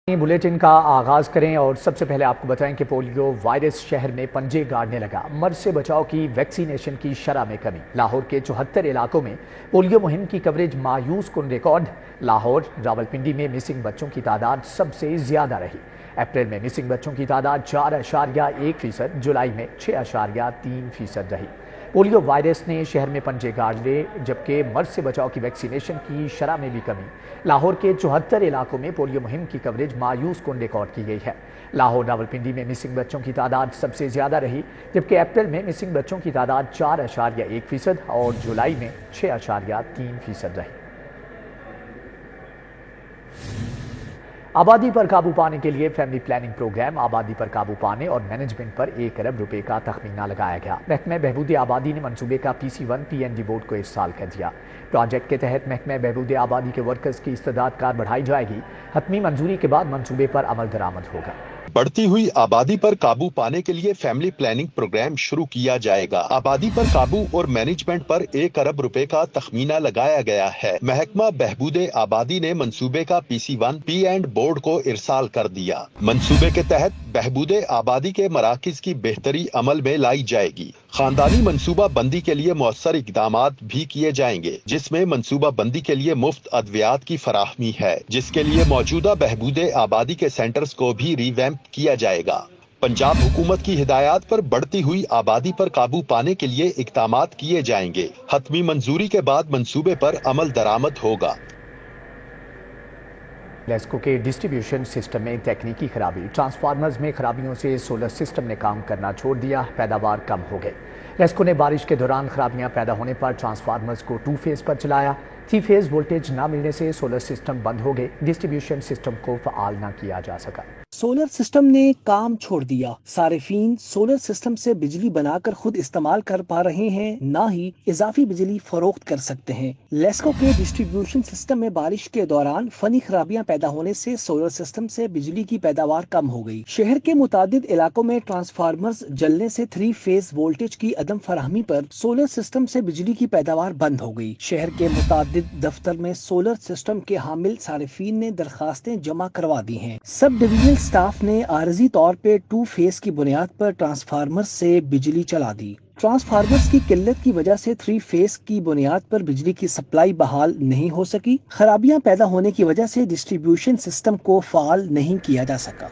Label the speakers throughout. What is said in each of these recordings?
Speaker 1: Bulletin का आगाज करें और सबसे पहले आपको बताएं कि पोलियो वायरस शहर में पंजे गाड़ने लगा। मर्ज से बचाव की वैक्सीनेशन की शरह में कमी। लाहौर के 74 इलाकों में पोलियो मुहिम की कवरेज मायूस कुन रिकॉर्ड। लाहौर रावलपिंडी में मिसिंग बच्चों की तादाद सबसे ज्यादा रही। अप्रैल में मिसिंग बच्चों की तादाद 4.1%, जुलाई में 6.3% रही। पोलियो वायरस ने शहर में पंजे गाड़ लिए, जबकि मर्ज से बचाव की वैक्सीनेशन की शरह में भी कमी। लाहौर के 74 इलाकों में पोलियो मुहिम की कवरेज मायूस कुन रिकॉर्ड की गई है। लाहौर रावलपिंडी में मिसिंग बच्चों की तादाद सबसे ज्यादा रही, जबकि अप्रैल में मिसिंग बच्चों की तादाद 4.1% और जुलाई में 6.3% रही। आबादी पर काबू पाने के लिए फैमिली प्लानिंग प्रोग्राम। आबादी पर काबू पाने और मैनेजमेंट पर 1 अरब रुपए का तखमीना लगाया गया। महकमा बहबूद आबादी ने मंसूबे का PC1 PND बोर्ड को इरसाल कर दिया। प्रोजेक्ट के तहत महकमा बहबूद आबादी के वर्कर्स की इस्तेदाद कार बढ़ाई जाएगी। हतमी मंजूरी के बाद मंसूबे पर अमल दरामद होगा।
Speaker 2: बढ़ती हुई आबादी पर काबू पाने के लिए फैमिली प्लानिंग प्रोग्राम शुरू किया जाएगा। आबादी पर काबू और मैनेजमेंट पर 1 अरब रुपए का तखमीना लगाया गया है। महकमा बहबूद आबादी ने मंसूबे का PC1 P&D बोर्ड को इरसाल कर दिया। मंसूबे के तहत बहबूद आबादी के मराकिज की बेहतरी अमल में लाई जाएगी। खानदानी मंसूबा बंदी के लिए मौसर इकदामात भी किए जाएंगे, जिसमें मंसूबा बंदी के लिए मुफ्त अद्वियात की फराहमी है, जिसके लिए मौजूदा बहबूद आबादी के सेंटर्स को भी रिवैम्प किया जाएगा। पंजाब हुकूमत की हिदायत पर बढ़ती हुई आबादी पर काबू पाने के लिए इकदामात किए जाएंगे। हतमी मंजूरी के बाद मंसूबे पर अमल दरामद होगा।
Speaker 1: लेस्को के डिस्ट्रीब्यूशन सिस्टम में तकनीकी खराबी। ट्रांसफार्मर्स में खराबियों से सोलर सिस्टम ने काम करना छोड़ दिया, पैदावार कम हो गई। लेस्को ने बारिश के दौरान खराबियां पैदा होने पर ट्रांसफार्मर्स को 2 फेज पर चलाया। 3 फेज वोल्टेज न मिलने से सोलर सिस्टम बंद हो गए। डिस्ट्रीब्यूशन सिस्टम को फ़आल न किया जा सका।
Speaker 3: सोलर सिस्टम ने काम छोड़ दिया। सारिफीन सोलर सिस्टम से बिजली बनाकर खुद इस्तेमाल कर पा रहे हैं, ना ही इजाफी बिजली फरोख्त कर सकते हैं। लेस्को के डिस्ट्रीब्यूशन सिस्टम में बारिश के दौरान फनी खराबियां पैदा होने से सोलर सिस्टम से बिजली की पैदावार कम हो गई। शहर के मुतादिद इलाकों में ट्रांसफार्मर्स जलने से 3 फेज वोल्टेज की अदम फराहमी पर सोलर सिस्टम से बिजली की पैदावार बंद हो गई। शहर के मुतादिद दफ्तर में सोलर सिस्टम के हामिल सारिफीन ने दरखास्तें जमा करवा दी हैं। सब डिवीजनल स्टाफ ने आरजी तौर पे 2 फेज की बुनियाद पर ट्रांसफार्मर से बिजली चला दी। ट्रांसफार्मर्स की किल्लत की वजह से 3 फेज की बुनियाद पर बिजली की सप्लाई बहाल नहीं हो सकी। खराबियां पैदा होने की वजह से डिस्ट्रीब्यूशन सिस्टम को फाल नहीं किया जा सका।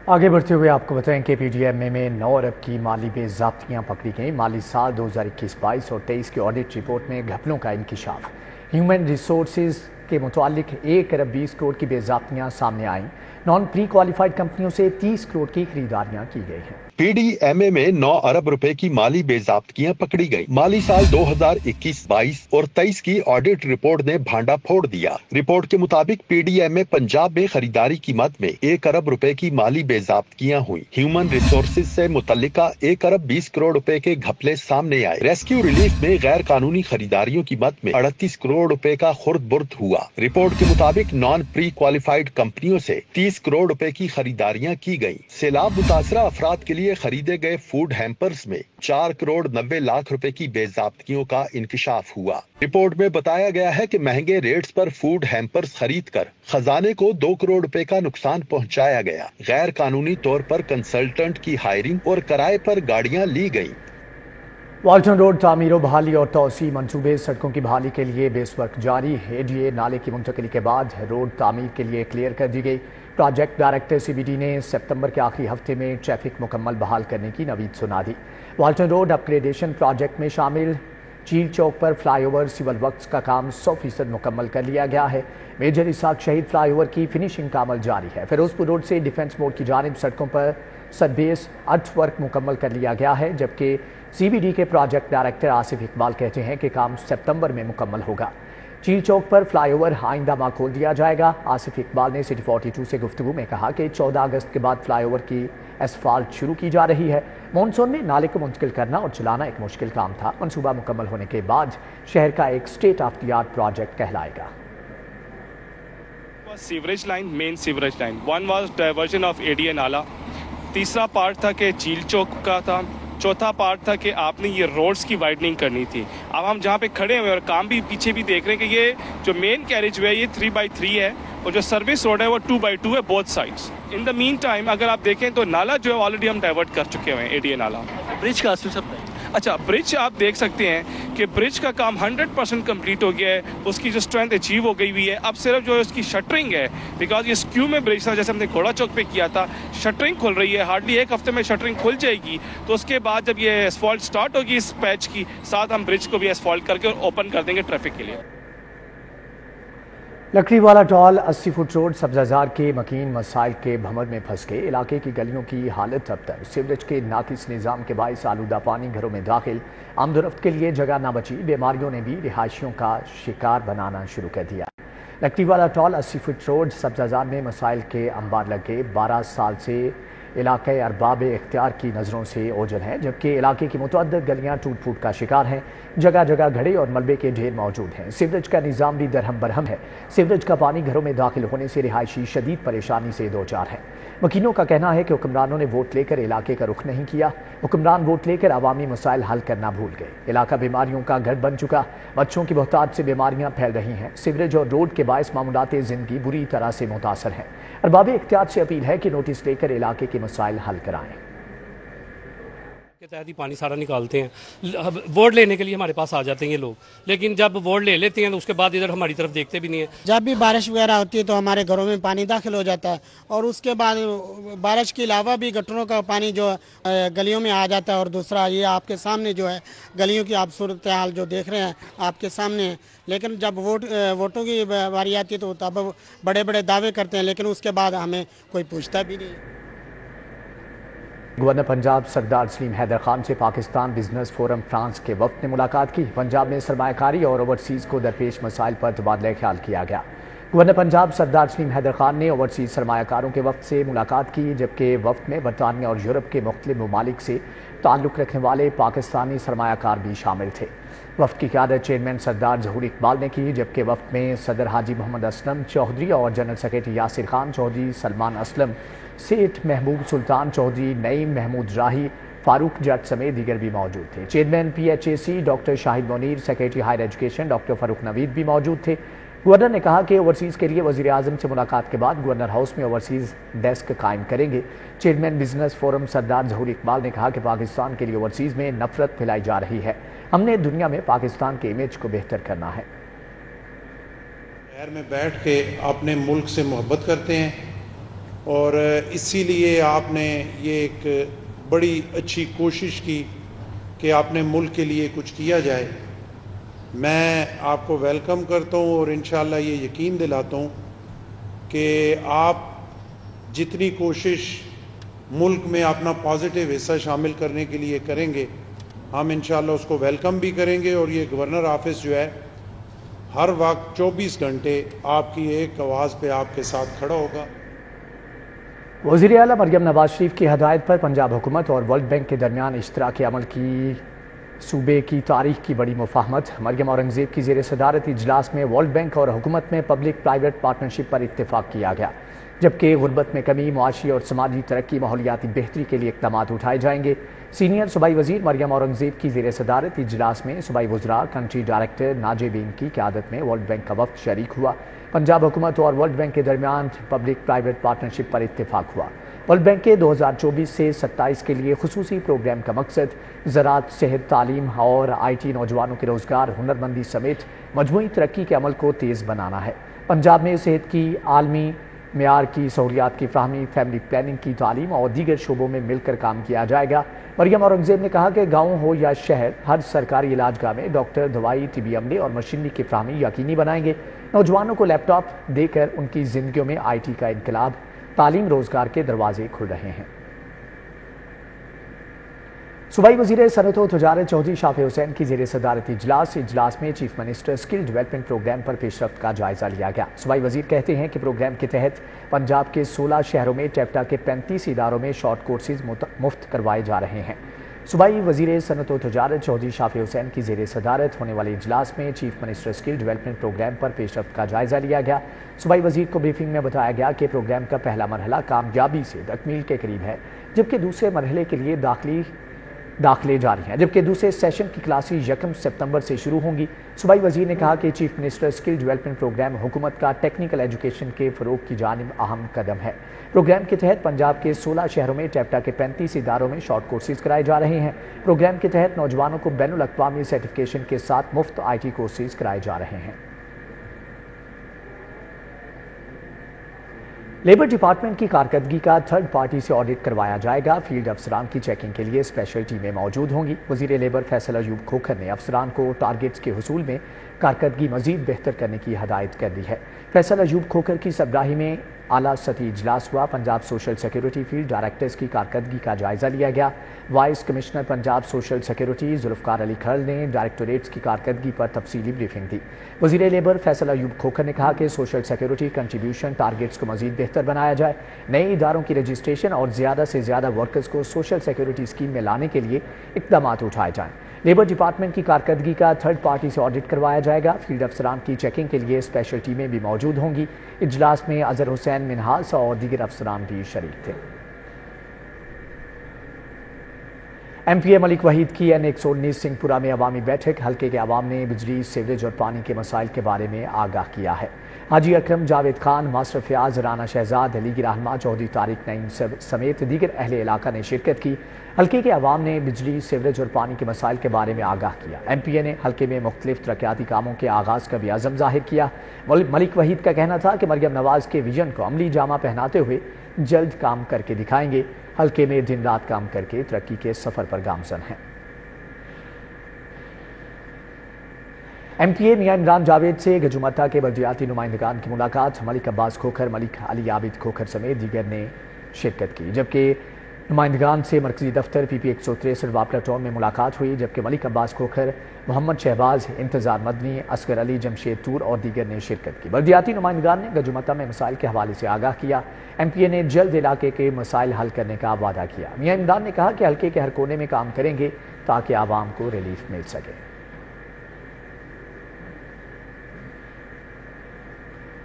Speaker 1: आगे बढ़ते हुए आपको बताएं कि PDMA में 9 अरब की माली बेज़ाब्तियां पकड़ी गई। माली साल 2021-22 और 23 की ऑडिट रिपोर्ट में घपलों का इंकिशाफ। ह्यूमन रिसोर्सेज के मुतालिक 1 अरब 20 करोड़ की बेज़ाब्तियां सामने आईं। नॉन प्री क्वालिफाइड कंपनियों से 30 करोड़ की खरीदारियां की गई हैं।
Speaker 2: PDMA में 9 अरब रुपए की माली बेज़ाब्तियां पकड़ी गई। माली साल 2021-22 और 23 की ऑडिट रिपोर्ट ने भांडा फोड़ दिया। रिपोर्ट के मुताबिक PDMA पंजाब में खरीदारी कीमत में 1 अरब रुपए की माली बेज़ाब्तियां हुई। ह्यूमन रिसोर्सेज से मुतल्लिका 1 अरब 20 करोड़ रुपए के घपले सामने आए। रेस्क्यू रिलीफ में गैर कानूनी खरीदारियों की मद में 38 करोड़ रुपए का खुर्द बुर्द हुआ। रिपोर्ट के मुताबिक नॉन प्री क्वालिफाइड कंपनियों से 30 करोड़ रुपए की खरीदारियां की गयी। सैलाब मुतासरा अफराद के लिए खरीदे गए फूड हैम्पर्स में 4 करोड़ 90 लाख रुपए की बेज़ाब्तियों का इंकिशाफ हुआ। रिपोर्ट में बताया गया है कि महंगे रेट्स पर फूड हैम्पर्स खरीद कर खजाने को 2 करोड़ रुपए का नुकसान पहुंचाया गया। गैर कानूनी तौर पर कंसल्टेंट की हायरिंग और किराए पर गाड़ियां ली गयी।
Speaker 1: वाल्टन रोड तामीर बहाली और तोसी मंसूबे। सड़कों की बहाली के लिए बेस वर्क जारी। ADA नाले की मुंतकली के बाद रोड तामीर के लिए क्लियर कर दी गई। प्रोजेक्ट डायरेक्टर CBD ने सितंबर के आखिरी हफ्ते में ट्रैफिक मुकम्मल बहाल करने की नवीद सुना दी। वाल्टन रोड अपग्रेडेशन प्रोजेक्ट में शामिल चील चौक पर फ्लाईओवर सिविल वर्क्स का काम 100% मुकम्मल कर लिया गया है। मेजर इसाक शहीद फ्लाईओवर की फिनिशिंग का अमल जारी है। फिरोजपुर रोड से डिफेंस मोड़ की जानिब सड़कों पर सरबेस अर्थ वर्क मुकम्मल कर लिया गया है, जबकि CBD के प्रोजेक्ट डायरेक्टर आसिफ इकबाल कहते हैं कि काम सितंबर में मुकम्मल होगा। चील चौक पर फ्लाईओवर आइंदा माह खोल दिया जाएगा। आसिफ इकबाल ने सिटी 42 से गुफ्तगू में कहा कि 14 अगस्त के बाद फ्लाईओवर की एसफाल्ट शुरू की जा रही है। मानसून में नाले को मुंतकिल करना और चलाना एक मुश्किल काम था। मंसूबा मुकम्मल होने के बाद शहर का एक state of the art project कहलाएगा।
Speaker 4: Sewerage line, main sewerage line 1 was diversion of ADA नाला। तीसरा पार्ट था कि चील चौक का था। चौथा पार्ट था कि आपने ये रोड्स की वाइडनिंग करनी थी। अब हम जहाँ पे खड़े हुए और काम भी पीछे भी देख रहे हैं कि ये जो मेन कैरेज वे है ये 3x3 है और जो सर्विस रोड है वो 2x2 है both sides. In the mean time अगर आप देखें तो नाला जो है ऑलरेडी हम डाइवर्ट कर चुके हुए हैं, एडीए नाला।
Speaker 5: ब्रिज का असर सब
Speaker 4: अच्छा, ब्रिज आप देख सकते हैं कि ब्रिज का काम 100% कंप्लीट हो गया है, उसकी जो स्ट्रेंथ अचीव हो गई हुई है। अब सिर्फ जो है उसकी शटरिंग है, बिकॉज ये स्क्यू में ब्रिज था जैसे हमने घोड़ा चौक पे किया था, शटरिंग खुल रही है, हार्डली एक हफ्ते में शटरिंग खुल जाएगी। तो उसके बाद जब ये एसफॉल्ट स्टार्ट होगी इस पैच की साथ, हम ब्रिज को भी एसफॉल्ट करके और ओपन कर देंगे ट्रैफिक के लिए।
Speaker 1: लकड़ीवाला टॉल 80 फुट रोड सब्जाजार के मकीन मसाइल के भंवर में फंस गए। इलाके की गलियों की हालत अबतर, सीवरेज के नाकिस निज़ाम के बायस आलूदा पानी घरों में दाखिल, आमदोरफ्त के लिए जगह ना बची, बीमारियों ने भी रिहायशियों का शिकार बनाना शुरू कर दिया। लकड़ीवाला टॉल 80 फुट रोड सब्जाजार में मसाइल के अंबार लग गए। 12 साल से इलाके अरबाब इख्तियार की नज़रों से ओझल हैं, जबकि इलाके की मुतअद्दिद गलियाँ टूट फूट का शिकार हैं। जगह जगह घड़े और मलबे के ढेर मौजूद हैं। सीवरेज का निज़ाम भी दरहम बरहम है। सीवरेज का पानी घरों में दाखिल होने से रिहायशी शदीद परेशानी से दो चार हैं। वकीलों का कहना है कि हुक्मरानों ने वोट लेकर इलाके का रुख नहीं किया। हुक्मरान वोट लेकर अवामी मसाइल हल करना भूल गए। इलाका बीमारियों का घर बन चुका, बच्चों की बहुतायत से बीमारियां फैल रही हैं। सीवरेज और रोड के बायस मामूलात ज़िंदगी बुरी तरह से मुतासर हैं। अरबाब इख्तियार से अपील है कि नोटिस लेकर इलाके के मसाइल हल कराएं।
Speaker 5: के तहत ही पानी सारा निकालते हैं। वोट लेने के लिए हमारे पास आ जाते हैं ये लोग, लेकिन जब वोट ले लेते हैं तो उसके बाद इधर हमारी तरफ देखते भी नहीं है।
Speaker 6: जब भी बारिश वगैरह होती है तो हमारे घरों में पानी दाखिल हो जाता है, और उसके बाद बारिश के अलावा भी गटरों का पानी जो गलियों में आ जाता है। और दूसरा ये आपके सामने जो है गलियों की आप सूरत हाल जो देख रहे हैं आपके सामने। लेकिन जब वोटों की बारी आती है तो तब बड़े बड़े दावे करते हैं, लेकिन उसके बाद हमें कोई पूछता भी नहीं।
Speaker 1: गवर्नर पंजाब सरदार सलीम हैदर खान से पाकिस्तान बिजनेस फोरम फ्रांस के वफ्द ने मुलाकात की। पंजाब में सरमायाकारी और ओवरसीज़ को दरपेश मसाइल पर तबादला ख्याल किया गया। गवर्नर पंजाब सरदार सलीम हैदर खान ने ओवरसीज़ सरमायाकारों के वफ्द से मुलाकात की, जबकि वफ्द में बरतानिया और यूरोप के मुख्तलिफ ममालिक से ताल्लुक़ रखने वाले पाकिस्तानी सरमायाकार भी शामिल थे। वफ्द की क़यादत चेयरमैन सरदार ज़हूर इकबाल ने की, जबकि वफ्द में सदर हाजी मोहम्मद असलम चौधरी और जनरल सेक्रेटरी यासिर खान चौधरी, सलमान असलम, सेठ महबूब सुल्तान चौधरी, नईम महमूद राही, फारूक जट समेत दीगर भी मौजूद थे। Chairman PHAC doctor Shahid Munir, secretary higher education doctor Farooq Naveed भी मौजूद थे। गवर्नर ने कहा कि ओवरसीज़ के लिए वज़ीर आज़म से मुलाकात के बाद गवर्नर हाउस में ओवरसीज़ डेस्क कायम करेंगे। चेयरमैन बिजनेस फोरम सरदार ज़हूर इकबाल ने कहा कि पाकिस्तान के लिए ओवरसीज़ में नफरत फैलाई जा रही है। हमने दुनिया में पाकिस्तान के इमेज को बेहतर करना है।
Speaker 7: शहर में बैठ के अपने मुल्क से मोहब्बत करते हैं, और इसीलिए आपने ये एक बड़ी अच्छी कोशिश की कि आपने मुल्क के लिए कुछ किया जाए। मैं आपको वेलकम करता हूँ और इंशाअल्लाह ये यकीन दिलाता हूँ कि आप जितनी कोशिश मुल्क में अपना पॉजिटिव हिस्सा शामिल करने के लिए करेंगे, हम इंशाअल्लाह उसको वेलकम भी करेंगे। और ये गवर्नर ऑफिस जो है हर वक्त 24 घंटे आपकी एक आवाज़ पे आपके साथ खड़ा होगा।
Speaker 1: वज़ीर आला मरियम नवाज शरीफ की हदायत पर पंजाब हुकूमत और वर्ल्ड बैंक के दरमियान इश्तराकी अमल की सूबे की तारीख की बड़ी मुफाहमत। मरियम औरंगज़ेब की ज़ेर सदारत इजलास में वर्ल्ड बैंक और हुकूमत में पब्लिक प्राइवेट पार्टनरशिप पर इत्तेफाक किया गया, जबकि गुर्बत में कमी, मुआशी और समाजी तरक्की, माहौलियाती बेहतरी के लिए इक़दामात उठाए जाएंगे। सीनियर सूबाई वज़ीर मरियम औरंगज़ेब की ज़ेर सदारत इजलास में सूबाई वज़रा, कंट्री डायरेक्टर नाजेबीन की क़यादत में वर्ल्ड बैंक का वफ़द शरीक हुआ। पंजाब हुकूमत और वर्ल्ड बैंक के दरमियान पब्लिक प्राइवेट पार्टनरशिप पर इत्तेफाक हुआ। वर्ल्ड बैंक के 2024 से 27 के लिए खुसूसी प्रोग्राम का मकसद ज़राअत, सेहत, तालीम और IT, नौजवानों के रोज़गार, हुनरमंदी समेत मजमूई तरक्की के अमल को तेज़ बनाना है। पंजाब में सेहत की आलमी मेयार की सहूलियात की फ़राहमी, फैमिली प्लानिंग की तालीम और दीगर शोबों में मिलकर काम किया जाएगा। मरियम औरंगज़ेब ने कहा कि गाँव हो या शहर, हर सरकारी इलाजगाह में डॉक्टर, दवाई, तिबी अमले और मशीनरी की फ़राहमी यकीनी बनाएंगे। नौजवानों को लैपटॉप देकर उनकी ज़िंदगियों में IT का इनकलाब, तालीम, रोज़गार के दरवाजे खुल रहे हैं। सूबाई वज़ीर सनअत व तजारत चौधरी शाफी हुसैन की ज़ेर सदारत इजलास में chief minister skill development programme पर पेशरफ्त का जायज़ा लिया गया। सूबाई वज़ीर कहते हैं कि प्रोग्राम के तहत पंजाब के 16 शहरों में टेप्टा के 35 इदारों में शॉर्ट कोर्सेज मुफ्त करवाए जा रहे हैं। सूबाई वज़ीर सनअत व तजारत चौधरी शाफी हुसैन की ज़ेर सदारत होने वाले इजलास में chief minister skill development programme पर पेशरफ्त का जायज़ा लिया गया। सूबाई वज़ीर को ब्रीफिंग में बताया गया कि प्रोग्राम का पहला मरहला कामयाबी से तकमील के करीब है, जबकि दूसरे मरहले के लिए दाखिली दाखिले जारी हैं, जबकि दूसरे सेशन की क्लासेज 1 सितंबर से शुरू होंगी। सूबाई वजीर ने कहा कि chief minister skill development programme हुकूमत का टेक्निकल एजुकेशन के फ़रोग की जानिब अहम कदम है। प्रोग्राम के तहत पंजाब के 16 शहरों में टेप्टा के 35 इदारों में शॉर्ट कोर्सेज कराए जा रहे हैं। प्रोग्राम के तहत नौजवानों को बैनुल अक़वामी सर्टिफिकेशन के साथ मुफ्त IT कोर्सेज कराए जा रहे हैं। लेबर डिपार्टमेंट की कारकर्दगी का थर्ड पार्टी से ऑडिट करवाया जाएगा। फील्ड अफसरान की चेकिंग के लिए स्पेशल टीमें मौजूद होंगी। वजीर लेबर फैसल अयूब खोखर ने अफसरान को टारगेट्स के हुसूल में कारकर्दगी मजीद बेहतर करने की हदायत कर दी है। फैसल अयूब खोखर की सरबराही में आला सतही इजलास हुआ। Punjab social security field directors की कारकर्दगी का जायजा लिया गया। Vice commissioner Punjab social security Zulfiqar Ali खल ने डायरेक्टोरेट्स की कारकर्दगी पर तफसीली ब्रीफिंग दी। वजीर लेबर फैसल अयूब खोखर ने कहा कि सोशल सिक्योरिटी कंट्रीब्यूशन टारगेट्स को मजीद बेहतर बनाया जाए, नए इदारों की रजिस्ट्रेशन और ज़्यादा से ज़्यादा वर्कर्स को सोशल सिक्योरिटी स्कीम में लाने के लिए इक़दाम उठाए जाएँ। लेबर डिपार्टमेंट की कारकर्दगी का थर्ड पार्टी से ऑडिट करवाया जाएगा। फील्ड अफसरान की चेकिंग के लिए स्पेशल टीमें भी मौजूद होंगी। इजलास में अजहर हुसैन मिनहास और दीगर अफसरान भी शरीक थे। MPA मलिक वहीद की N119 सिंहपुरा में अवामी बैठक। हल्के के अवाम ने बिजली, सीवरेज और पानी के मसाइल के बारे में आगाह किया है। हाजी अकरम, जावेद खान, मास्टर फयाज, राना शहजाद, लीगी रहनुमा चौधरी तारिक नईम समेत दीगर अहले इलाका ने शिरकत की। हल्के के अवाम ने बिजली, सीवरेज और पानी के मसाइल के बारे में आगाह किया। MPA ने हल्के में मुख्तलिफ तरक्याती कामों के आगाज़ का भी अज़म जाहिर किया। मलिक वहीद का कहना था कि मरियम नवाज के विजन को अमली जामा पहनाते हुए जल्द काम करके दिखाएंगे। हल्के में दिन रात काम करके तरक्की के सफ़र पर गामज़न हैं। MPA मियां इमरान जावेद से गजुमता के बल्दियाती नुमाइंदगान की मुलाकात। मलिक अब्बास खोखर, मलिक अली आबिद खोखर समेत दीगर ने शिरकत की, जबकि नुमाइंदगान से मरकजी दफ्तर PP 163 वापला टाउन में मुलाकात हुई। जबकि मलिक अब्बास खोखर, मोहम्मद शहबाज, इंतजार मदनी, असगर अली, जमशेद तूर और दीगर ने शिरकत की। बल्दियाती नुमाइंदगान ने गजुमता में मसाइल के हवाले से आगाह किया। MPA ने जल्द इलाके के मसाइल हल करने का वादा किया। मियां इमरान ने कहा कि हल्के के हर कोने में काम करेंगे ताकि आवाम को रिलीफ मिल सके।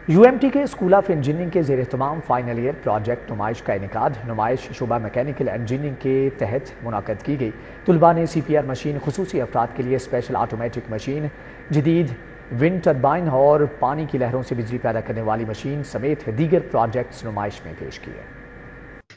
Speaker 1: UMT के स्कूल ऑफ इंजीनियरिंग के ज़ेर तमाम फाइनल ईयर प्रोजेक्ट नुमाइश का इनेकाद। नुमाइश शुबा मैकेनिकल इंजीनियरिंग के तहत मुनाक़द की गई। तुलबा ने CPR मशीन, खुसूसी अफराद के लिए स्पेशल ऑटोमेटिक मशीन, जदीद विंड टर्बाइन और पानी की लहरों से बिजली पैदा करने वाली मशीन समेत दीगर प्रोजेक्ट्स नुमाइश में पेश किए।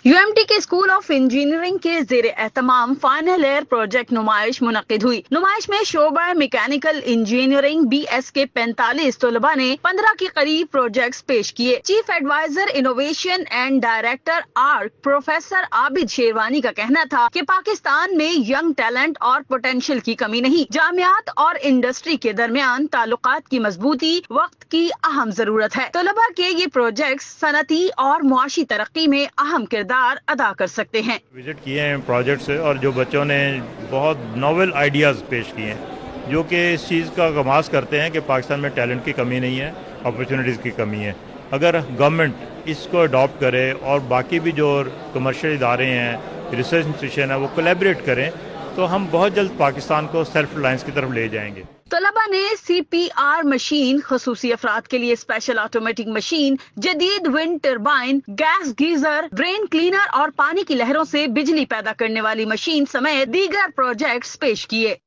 Speaker 8: UMT के स्कूल ऑफ इंजीनियरिंग के ज़ेर एहतमाम फाइनल ईयर प्रोजेक्ट नुमाइश मुनक़िद हुई। नुमाइश में शोबा मैकेनिकल इंजीनियरिंग BS के 45 तलबा ने 15 के करीब प्रोजेक्ट्स पेश किए। Chief adviser innovation and director आर्क प्रोफेसर आबिद शेरवानी का कहना था कि पाकिस्तान में यंग टैलेंट और पोटेंशियल की कमी नहीं, जामियात और इंडस्ट्री के दरमियान ताल्लुकात की मजबूती वक्त की अहम जरूरत है। तलबा के ये प्रोजेक्ट्स सनती और मुआशी तरक्की में अहम किरदार अदा कर सकते हैं।
Speaker 9: विजिट किए हैं प्रोजेक्ट से और जो बच्चों ने बहुत नोवेल आइडियाज़ पेश किए हैं जो कि इस चीज़ का गमास करते हैं कि पाकिस्तान में टैलेंट की कमी नहीं है, अपॉर्चुनिटीज़ की कमी है। अगर गवर्नमेंट इसको अडॉप्ट करे और बाकी भी जो कमर्शियल इदारे हैं, रिसर्च इंस्टीट्यूशन है, वो कोलैबोरेट करें तो हम बहुत जल्द पाकिस्तान को सेल्फ रिलायंस की तरफ ले जाएंगे।
Speaker 8: तलबा ने CPR मशीन, खसूसी अफराद के लिए स्पेशल ऑटोमेटिक मशीन, जदीद wind turbine, gas geyser, drain cleaner और पानी की लहरों से बिजली पैदा करने वाली मशीन समेत दीगर प्रोजेक्ट्स पेश किए।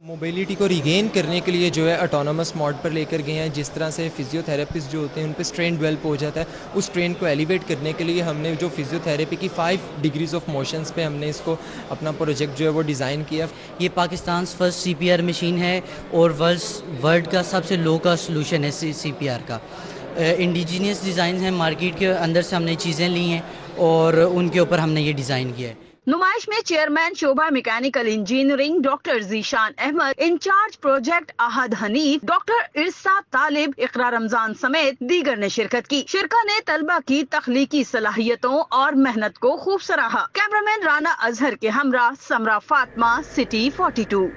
Speaker 10: मोबिलिटी को रिगेन करने के लिए जो है ऑटोनोमस मोड पर लेकर गए हैं। जिस तरह से फिजियोथेरेपिस्ट जो होते हैं उन पर स्ट्रेन डेवलप हो जाता है, उस स्ट्रेन को एलिवेट करने के लिए हमने जो फिजियोथेरेपी की 5 डिग्रीज ऑफ मोशंस पे हमने इसको अपना प्रोजेक्ट जो है वो डिज़ाइन किया।
Speaker 11: ये पाकिस्तान फर्स्ट CPR मशीन है और वर्ल्ड का सबसे लो का सोल्यूशन है CPR का। इंडिजीनियस डिज़ाइन है, मार्केट के अंदर से हमने चीज़ें ली हैं और उनके ऊपर हमने ये डिज़ाइन किया है।
Speaker 8: नुमाइश में चेयरमैन शोबा mechanical engineering doctor Zeeshan Ahmed, incharge project Ahad Hanif, doctor Irsa Talib, Iqra Ramzan समेत दीगर ने शिरकत की। शिरका ने तलबा की तख्लीकी सलाहियतों और मेहनत को खूब सराहा। कैमरामैन राना अजहर के हमरा समरा फातिमा, सिटी 42।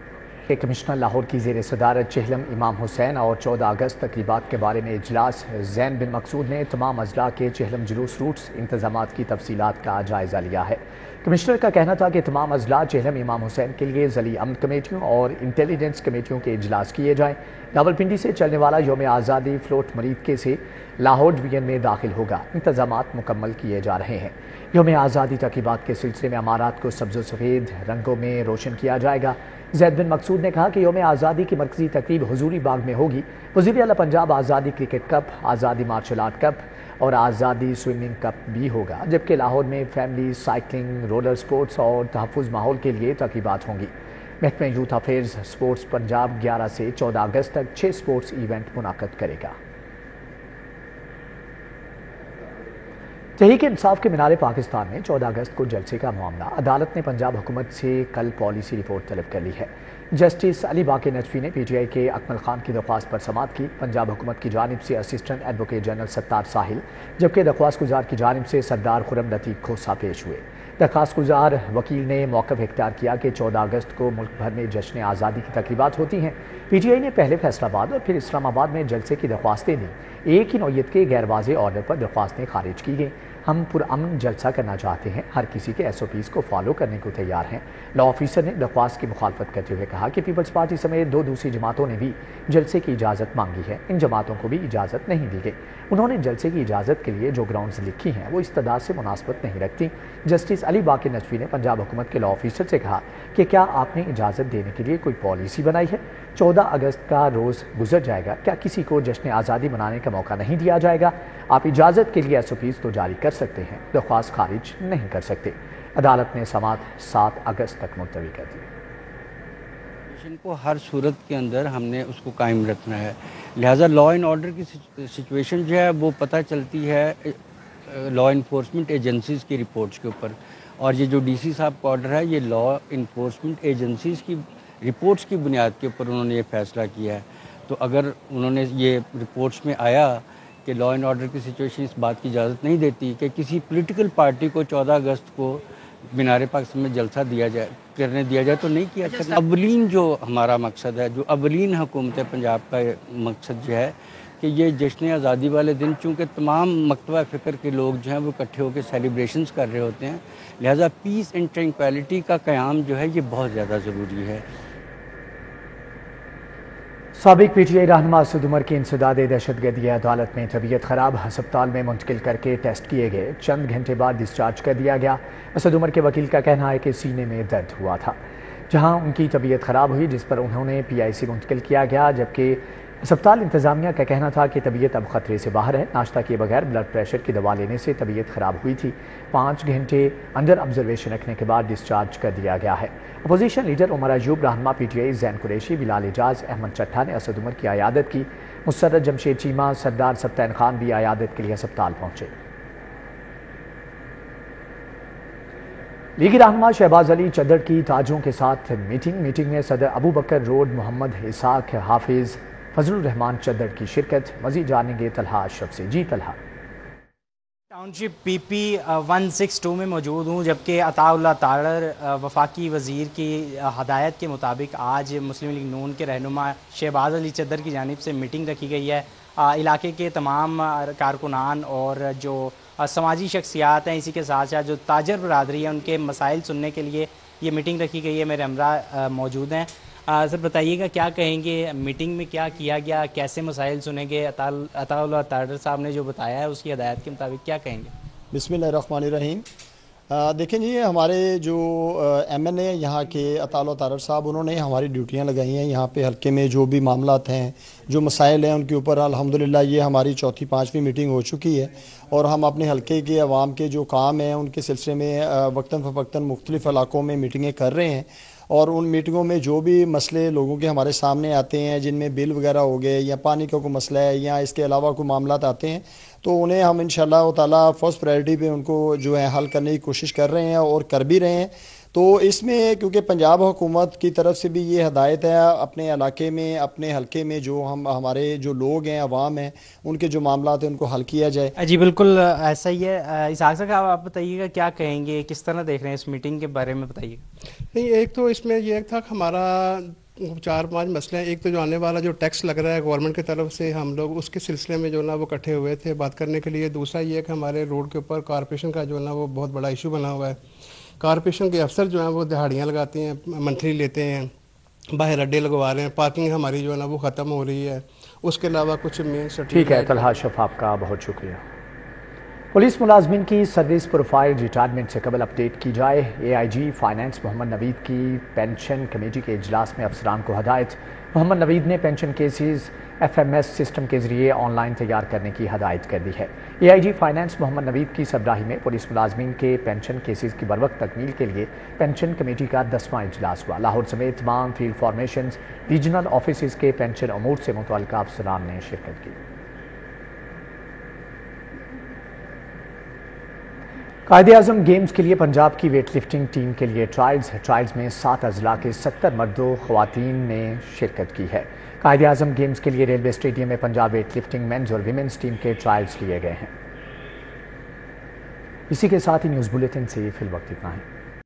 Speaker 1: कमिश्नर लाहौर की ज़ेर सदारत चहलम इमाम हुसैन और 14 अगस्त तकरीबात के बारे में इजलास। ज़ैन बिन मकसूद ने तमाम अजला के चहलम जुलूस रूट्स इंतजामात की तफसीलात का जायज़ा लिया है। कमिश्नर का कहना था कि तमाम अजला चहलम इमाम हुसैन के लिए ज़ली अमन कमेटियों और इंटेलिजेंस कमेटियों के इजलास किए जाएँ। रावलपिंडी से चलने वाला यौम आज़ादी फ्लोट मरीदके से लाहौर डिवीजन में दाखिल होगा। इंतजामात मुकम्मल किए जा रहे हैं। यौम आज़ादी तकरीबात के सिलसिले में अमारात को सब्ज़ सफ़ेद रंगों में रोशन किया जाएगा। ज़ैद बिन मकसूद ने कहा कि यौम आज़ादी की मरकज़ी तकरीब हुजूरी बाग में होगी। वज़ीर आला पंजाब आज़ादी क्रिकेट कप, आज़ादी मार्शल आर्ट कप और आज़ादी स्विमिंग कप भी होगा, जबकि लाहौर में फैमिली साइकिलिंग, रोलर स्पोर्ट्स और तहफ़्फ़ुज़ माहौल के लिए तकरीबात होंगी। महकमा यूथ अफेयर्स स्पोर्ट्स पंजाब 11 से 14 अगस्त तक 6 स्पोर्ट्स इवेंट मुनाक़िद करेगा। तहरीक इंसाफ के मीनार पाकिस्तान में 14 अगस्त को जलसे का मामला। अदालत ने पंजाब हुकूमत से कल पॉलिसी रिपोर्ट तलब कर ली है। जस्टिस अली बाकी नजफी ने पीटीआई के अकमल खान की दरख्वास्त पर समाअत की। पंजाब हुकूमत की जानिब से असिस्टेंट एडवोकेट जनरल सत्तार साहिल, जबकि दरख्वास्त गुजार की जानिब से सरदार खुरम लतीफ़ खोसा पेश हुए। दरख्वास्त गुजार वकील ने मौक़िफ़ इख्तियार किया कि 14 अगस्त को मुल्क भर में जश्न आज़ादी की तकरीबात होती हैं। पीटीआई ने पहले फैसलाबाद और फिर इस्लामाबाद में जलसे की दरख्वास्तें दी। एक ही नौयत के गैर वाज़ेह ऑर्डर पर दरख्वास्तें खारिज की गईं। हम पुरअमन जलसा करना चाहते हैं, हर किसी के SOPs को फॉलो करने को तैयार हैं। लॉ ऑफिसर ने दरख्वास्त की मुखालफत करते हुए कहा कि पीपल्स पार्टी समेत 2 दूसरी जमातों ने भी जलसे की इजाज़त मांगी है। इन जमातों को भी इजाज़त नहीं दी गई। उन्होंने जलसे की इजाज़त के लिए जो ग्राउंड्स लिखी हैं वो इस्तदाद से मुनासबत नहीं रखती। जस्टिस अली बाकी नजफी ने पंजाब हुकूमत के लॉ ऑफिसर से कहा कि क्या आपने इजाज़त देने के लिए कोई पॉलिसी बनाई है? 14 अगस्त का रोज़ गुजर जाएगा, क्या किसी को जश्न आज़ादी मनाने का मौका नहीं दिया जाएगा? आप इजाज़त के लिए SOPs तो जारी कर सकते हैं, दरख्वास्त खारिज नहीं कर सकते। अदालत ने समाअत 7 अगस्त तक मुलतवी कर दी।
Speaker 12: को हर सूरत के अंदर हमने उसको कायम रखना है, लिहाजा लॉ एंड ऑर्डर की सिचुएशन जो है वो पता चलती है लॉ इन्फोर्समेंट एजेंसीज़ की रिपोर्ट्स के ऊपर। और ये जो DC साहब का ऑर्डर है ये लॉ इन्फोर्समेंट एजेंसीज़ की रिपोर्ट्स की बुनियाद के ऊपर उन्होंने ये फैसला किया है। तो अगर उन्होंने ये रिपोर्ट्स में आया कि लॉ एंड ऑर्डर की सिचुएशन इस बात की इजाज़त नहीं देती कि किसी पॉलिटिकल पार्टी को 14 अगस्त को मीनार पाकिस्तान में जलसा करने दिया जाए तो नहीं किया जाता। अवलीन जो हमारा मकसद है, जो अवलीन हुकूमत पंजाब का मकसद जो है कि ये जश्न आज़ादी वाले दिन चूँकि तमाम मकतबा फ़िक्र के लोग जो हैं वो इकट्ठे होकर सेलिब्रेशंस कर रहे होते हैं, लिहाजा पीस एंड ट्रैंक्विलिटी का क़याम जो है ये बहुत ज़्यादा ज़रूरी है।
Speaker 1: साबिक PTI रहनुमा असद उमर की इंसदाद दहशतगर्दी अदालत में तबीयत ख़राब, हस्पताल में मुंतकिल करके टेस्ट किए गए। चंद घंटे बाद डिस्चार्ज कर दिया गया। असद उमर के वकील का कहना है कि सीने में दर्द हुआ था, जहां उनकी तबीयत ख़राब हुई, जिस पर उन्होंने PIC मुंतकिल किया गया, जबकि अस्पताल इंतज़ामिया का कहना था कि तबीयत अब ख़तरे से बाहर है। नाश्ता किए बगैर ब्लड प्रेशर की दवा लेने से तबीयत ख़राब हुई थी। 5 घंटे अंडर ऑब्जर्वेशन रखने के बाद डिस्चार्ज कर दिया गया है। अपोजिशन लीडर उमर अयूब, रहनुमा PTI ज़ैन कुरैशी, बिलाल एजाज, अहमद चट्टा ने असद उमर की अयादत की। मुसर्रत जमशेद चीमा, सरदार सत्तैन खान भी अयादत के लिए अस्पताल पहुँचे। लीगी रहनुमा शहबाज अली चद्दड़ की ताजों के साथ मीटिंग में सदर अबू बकर रोड, मोहम्मद इसाक, हाफिज फजलुर रहमान चद्दड़ की शिरकत। मज़ीद जानेंगे तलहा अशरफ से। जी तलहा।
Speaker 13: टाउनशिप PP 162 में मौजूद हूँ, जबकि अताउल्लाह तारर वफाकी वज़ीर की हदायत के मुताबिक आज मुस्लिम लीग नून के रहनुमा शहबाज अली चद्दड़ की जानिब से मीटिंग रखी गई है। इलाके के तमाम कारकुनान और जो समाजी शख्सियात हैं, इसी के साथ साथ जो ताजर बरादरी है, उनके मसाइल सुनने के लिए ये मीटिंग रखी गई है। मेरे हमरा मौजूद हैं। सर बताइएगा क्या कहेंगे, मीटिंग में क्या किया गया, कैसे मसाइल सुनेंगे? अताउल्लाह तारर साहब ने जो बताया है उसकी हदायत के मुताबिक क्या कहेंगे?
Speaker 14: बिस्मिल्लाहिर्रहमानिर्रहीम। देखें जी, हमारे जो MNA यहाँ के अताउल्लाह तारर साहब, उन्होंने हमारी ड्यूटियाँ लगाई हैं। यहाँ पे हल्के में जो भी मामलात हैं, जो मसाइल हैं, उनके ऊपर अल्हम्दुलिल्लाह ये हमारी 4-5वीं मीटिंग हो चुकी है। और हम अपने हल्के के अवाम के जो काम हैं उनके सिलसिले में वक्तन फ़वक्तन मुख्तलिफ़ इलाकों में मीटिंगें कर रहे हैं। और उन मीटिंगों में जो भी मसले लोगों के हमारे सामने आते हैं, जिनमें बिल वगैरह हो गए या पानी का कोई मसला है या इसके अलावा कोई मामलात आते हैं, तो उन्हें हम इंशाअल्लाह ताला फर्स्ट प्रायोरिटी पे उनको जो है हल करने की कोशिश कर रहे हैं और कर भी रहे हैं। तो इसमें क्योंकि पंजाब हुकूमत की तरफ से भी ये हदायत है, अपने इलाके में, अपने हल्के में जो हमारे जो लोग हैं, अवाम हैं, उनके जो मामलात हैं उनको हल किया जाए।
Speaker 13: जी बिल्कुल ऐसा ही है। इसाक साहब आप बताइएगा क्या कहेंगे, किस तरह देख रहे हैं इस मीटिंग के बारे में बताइएगा।
Speaker 15: नहीं, एक तो इसमें यह था कि हमारा 4-5 मसले हैं। एक तो जो आने वाला जो टैक्स लग रहा है गवर्नमेंट की तरफ से, हम लोग उसके सिलसिले में जो ना वो इकट्ठे हुए थे बात करने के लिए। दूसरा ये कि हमारे रोड के ऊपर कॉरपोरेशन का जो ना वो बहुत बड़ा इशू बना हुआ है। कॉरपोरेशन के अफसर जो हैं वो दिहाड़ियाँ लगाते हैं, मंथली लेते हैं, बाहर अड्डे लगवा रहे हैं, पार्किंग हमारी जो है ना वो ख़त्म हो रही है। उसके अलावा कुछ मेन
Speaker 1: ठीक है तलहा शफ, आपका बहुत शुक्रिया। पुलिस मुलाजमिन की सर्विस प्रोफाइल रिटायरमेंट से कबल अपडेट की जाए। AIG फाइनेंस मोहम्मद नवीद की पेंशन कमेटी के इजलास में अफसरान को हदायत। मोहम्मद नवीद ने पेंशन केसेस FMS सिस्टम के जरिए ऑनलाइन तैयार करने की हदायत कर दी है। AIG फाइनेंस मोहम्मद नवीद की सरबराही में पुलिस मुलाजमिन के पेंशन केसेस की बरवक्त तकमील के लिए पेंशन कमेटी का 10वां इजलास हुआ। लाहौर समेत तमाम फील्ड फॉर्मेशन रीजनल ऑफिस के पेंशन अमूर से मुतल्लिका अफसरान ने शिरकत की। कायद-ए-आज़म गेम्स के लिए पंजाब की वेट लिफ्टिंग टीम के लिए ट्रायल्स में 7 अजला के 70 मर्दों ख्वातीन ने शिरकत की है। कायद-ए-आज़म गेम्स के लिए रेलवे स्टेडियम में पंजाब वेट लिफ्टिंग मेंस और विमेंस टीम के ट्रायल्स लिए गए हैं। इसी के साथ ही न्यूज़ बुलेटिन से फिल वक्त इतना है।